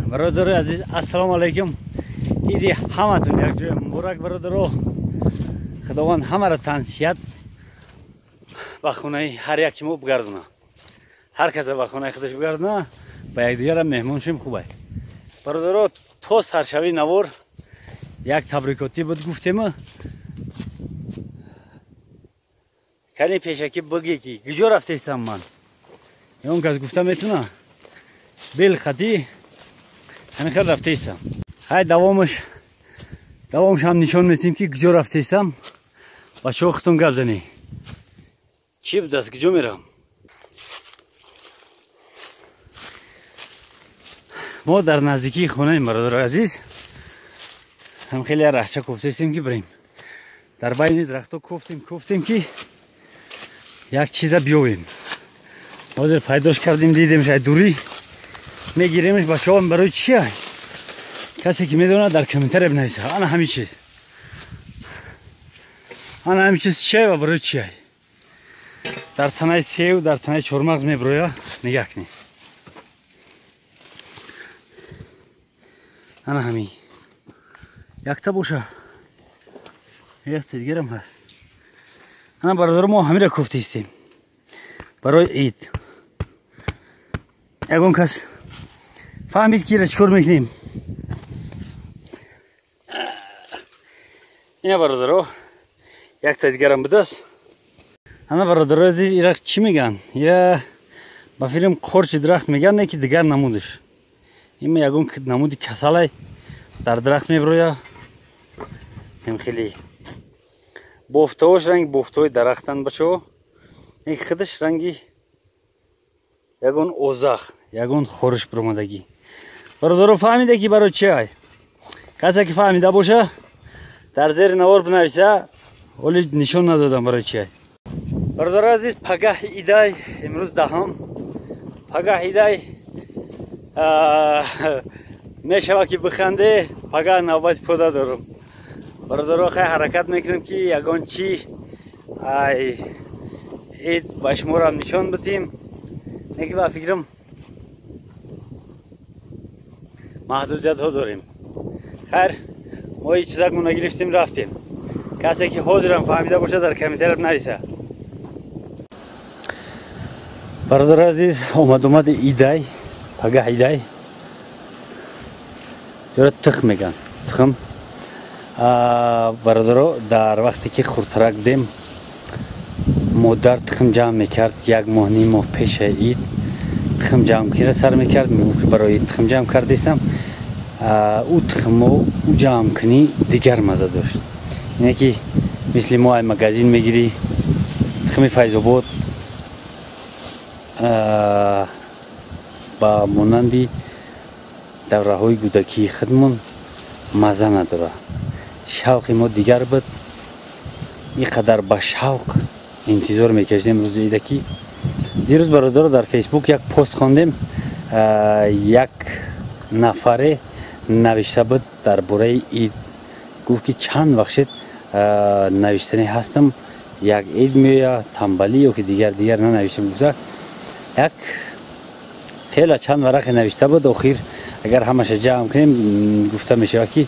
برادر عزیز السلام علیکم. ایدی همتون یک جای مبارک برادرو. خداوند همه را تنسیت به خونه هر یکی ما بگردونه. هر کس به خونه خودش بگردونه با یک دیگر مهمون شیم خوبه. برادرو تو سرشوی نوار یک تبریکاتی بود گفتیم. کنی پیشکی بگی که کجا رفته ایستم من. اون کس گفته میتونه بیل خطی همین خیلی رفته ایستم. های دوامش هم نشان میتیم که کجا رفته ایستم. با شوختون گپ زنی چی بود است کجا میرم. ما در نزدیکی خونه برادر عزیز هم خیلی رحچه کوفته ایستیم که بریم در بین درختو کوفتیم که یک چیز بیویم. حاضر پیداش کردیم دیدیم شاید دوری میگیریمش. بچه ها برای چیه؟ کسی که میدونه در کامنتر بنویسه. انا همین چیز چیه و برای چیه؟ در تنه سیو در تنه چهارمغز میبرویه نگاه کنی. انا همین یک تا باشه یک تا دیگر هم هست. انا برادر ما همین را کوفته ایستیم برای عید. یکون کس فهمید که را چکار میکنیم. اینه برادرو یک تا دیگر هم بدست. انا برادرو ایره چی میگن؟ ایره با فیلم قرچ درخت میگن نه که دیگر نمودش. این یکون نمودی کساله در درخت میبرویه. این خیلی بفتهاش رنگ بفتهای درختن بچه. این خودش رنگی یکون اوزاخ یکون خورش برمدگی. برادرو فهمیده که برای چی های؟ کسی که فهمیده باشه در زیر نوار بنویسه. ولی نشون ندادم برای چی های. برادر عزیز پگاه ایدای امروز دهم. پگاه ایدای میشوه که بخنده پگاه نوبت پوده دارم. برادرها خیلی حرکت میکنیم که یگان چی عید با شما را نشان بتیم. نگه با فکرم محدودیت ها داریم. خیر ما این چیزا رو نگرفتیم رفتیم. کسی که حاضرم فهمیده باشه در کامنتر بنویسه. برادر عزیز اومد ایدای پگاه ایدای یا تخم میگن تخم. برادرو در وقتی که خورترک بودیم مادر تخم جمع میکرد. یک ماه نیم ماه پیش عید تخم جمع کنه سر میکرد. میگفت که برای تخم جمع کردیستم او تخم او جمع کنی دیگر مزه داشت. اینه که مثل ما ای مگزین میگیری تخم فیض‌آباد با مانندی دوره های کودکی خودمون مزه نداره. شوق ما دیگر بود. اینقدر با شوق انتظار میکشیدیم روز عیدکی. دیروز برادر در فیسبوک یک پست خواندیم. یک نفره نوشته بود درباره عید. گفت که چند وقت نوشتنی هستم یک عید میاد تنبلی و که دیگر ننوشتم. گفته یک خیلی چند ورق نوشته بود. آخر اگر همش جمع کنیم گفته میشه که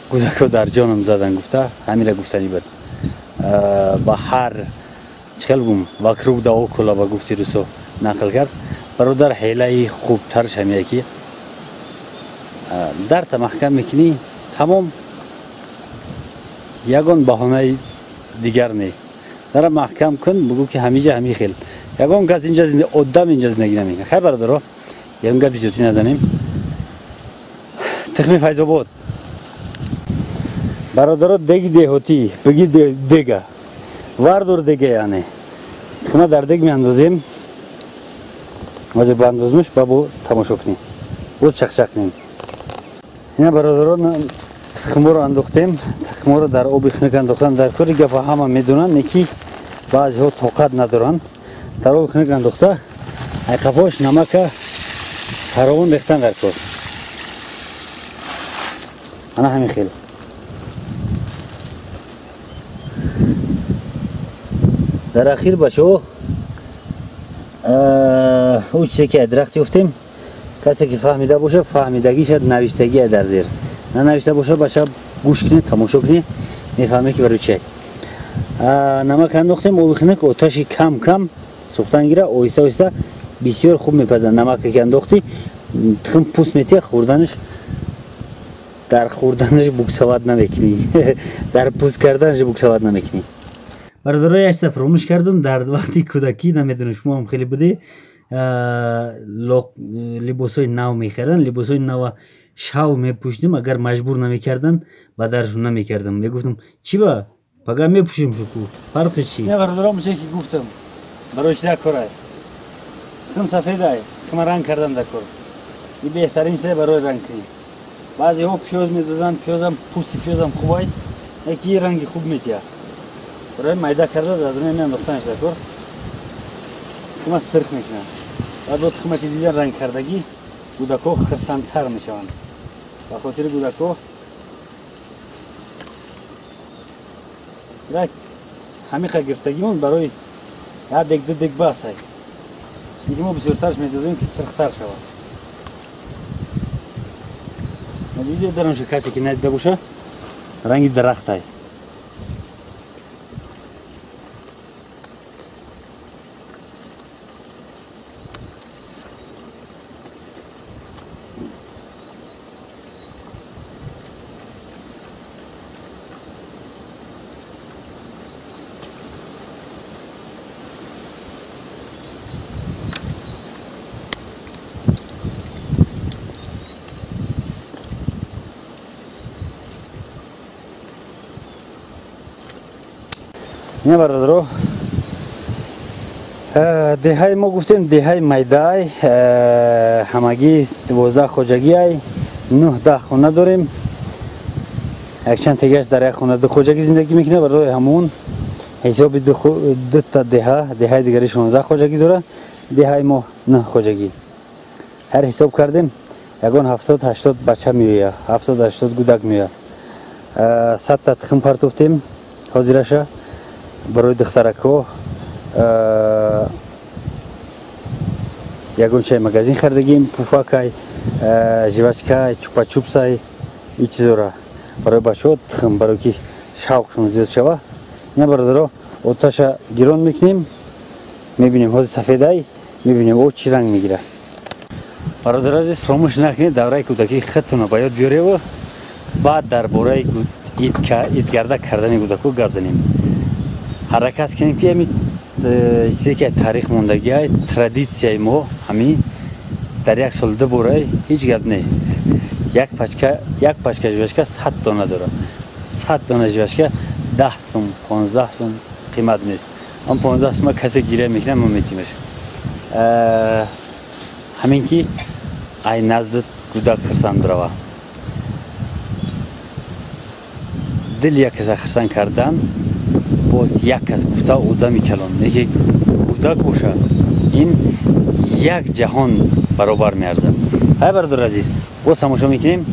کودکا در جانم زدن. گفته همین را گفتنی بود. با هر چکل بوم وکروب داو کلا با گفتی روسو نقل کرد. برادر حیله خوبترش همیه که در محکم میکنی تمام یگان بهانه دیگر نه. در محکم کن بگو که همیجا همی خیل یگان کس اینجا زنده ادام اینجا زندگی نمیکنه. خیلی برادرو یگان گپ جوتی نزنیم. تخم فیض‌آباد برادرو دیگ دیهاتی بگی دیگه واردور دیگه یعنی تخمه در دیگ میاندازیم. واسه باندازمش بابو تماشا کنیم بود شق کنیم. اینا برادرو تخم رو انداختیم. تخم رو در آب خنک انداختن. در کاری گپ همه میدونن یکی بعضی ها طاقت ندارن. در آب خنک انداخته ای قفاش نمک فراوان ریختن در کار. انا همین خیلی در اخیر بچه ها او چیزی که درختی افتیم کسی که فهمیده باشه فهمیدگیش نوشتگی در زیر، نه نوشته باشه بچه گوش کنه تماشا کنه میفهمه که برای چی. نمک انداختیم او بخینه که آتش کم کم سوختن گیره، آهسته آهسته بسیار خوب میپزن. نمک که انداختی تخم پوست میتی، خوردنش در خوردنش بکسواد نمیکنی در پوست کردنش بکسواد نمیکنی. برادرای اشتا فراموش کردم در وقتی کودکی، نمیدونم شما هم خیلی بوده، لباسای نو میخریدن، لباسای نو شو میپوشیدیم، اگر مجبور نمیکردن با درشون نمیکردم، میگفتم چی با پگاه میپوشیم شکو فرقش چی؟ نه برادرام میشه که گفتم برایش در کاره خم سفید های خم رنگ کردن در کار، این بهترین چیزه برای رنگ کنی. بعضی ها پیاز میدوزن، پیازم پوستی پیازم خوبای یکی رنگی خوب میتیه، برای میده کرده در دنیا میانداختنش در کار خم سرخ میکنن. بعد با تخمه که دیدن رنگ کردگی گودکو خرسندتر میشوند. به خاطر گودکو همین خیلی گرفتگیمون برای یه دیگ دیگ بس هست. میگه ما بسیارترش میدوزیم که سرختر شود. دیده درمشه کسی که ندیده باشه رنگی درخت هست. نه برادرو، دههای ما گفتیم دههای میدای همگی 12 خوجگی های 9-10 خونه داریم. یک چند تگهش در یک خونه 2 خوجگی زندگی میکنه. برای همون حساب 2 تا دههای دیگری 16 خوجگی داره، دههای ما 9 خوجگی. هر حساب کردیم یگان 70-80 بچه میویه، 70-80 گودک میویه. 100 تا تخم پرتوفتیم حاضرشه برای دخترکو. یگان چای مگازین خریدگیم، پوفاکای، جیوچکای، چوپا چوپسای، این چیزا را برای بچه‌ها تخم برای که شوقشون زیاد شود. نه برادرها آتش گران میکنیم، میبینیم حوض سفیدای، میبینیم او چی رنگ میگیره. برادر عزیز فراموش نکنید دوره کودکی خودتون رو باید بیاره و بعد درباره ایدگرده کردن کودکو گپ زنیم. حرکت کنیم که همین چیزی که تاریخ موندگی های ترادیسیای ما همین در یک سال 2 باره هیچ گپ نه. یک پچکه جوشکه 100 دانه داره، 100 دانه جوشکه 10 سوم 15 سوم قیمت نیست. اما 15 سوم کسی گیره میکنه ما میتیمش. همین که ای نزد کودک خرسند روه دل یک کس خرسند کردن باز یک کس گفته اوده میکلان یکی کودک باشه این یک جهان برابر میارزه. های برادر عزیز باز تماشا میکنیم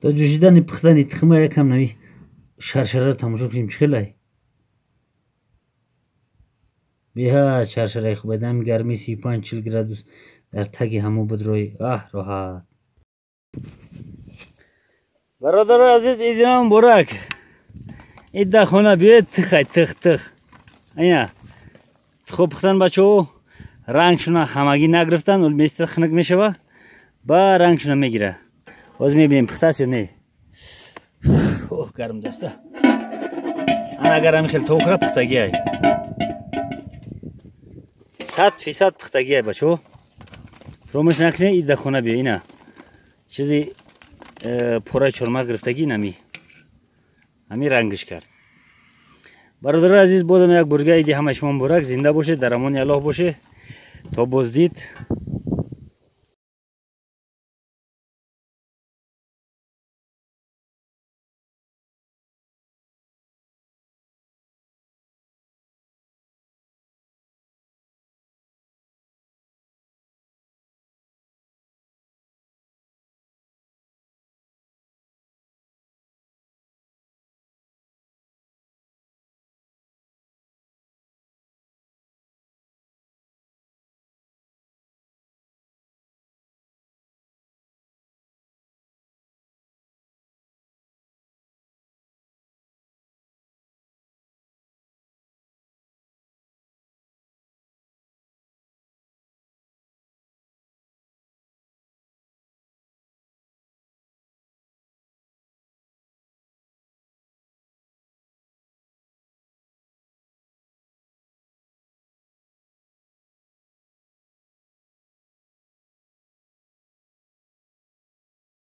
تا جوشیدن پختن تخمه یکم نوی شرشره تماشا کنیم. چخیلی بیا شرشره خوب دم گرمی 35-40 گرادوس در تگ همو بدروی راحت. برادر عزیز ایدینام مبارک. این در خونه بیاید تخ اینا خوب پختن بچه ها رنگشون همگی نگرفتن و میسته خنک میشه با رنگشون میگیره. باز میبینیم پخته است یا نه. اوه گرم دسته انا اگر همین خیلی توکره پختگی های 100% پختگی های بچه ها فراموش نکنه. این در خونه بیا اینا چیزی پورای چرمه گرفتگی نمی همین رنگش کرد. برادر عزیز بازم یک برگه ایدی همه شما مبارک، زنده باشه، در امان الله باشه. تا باز دید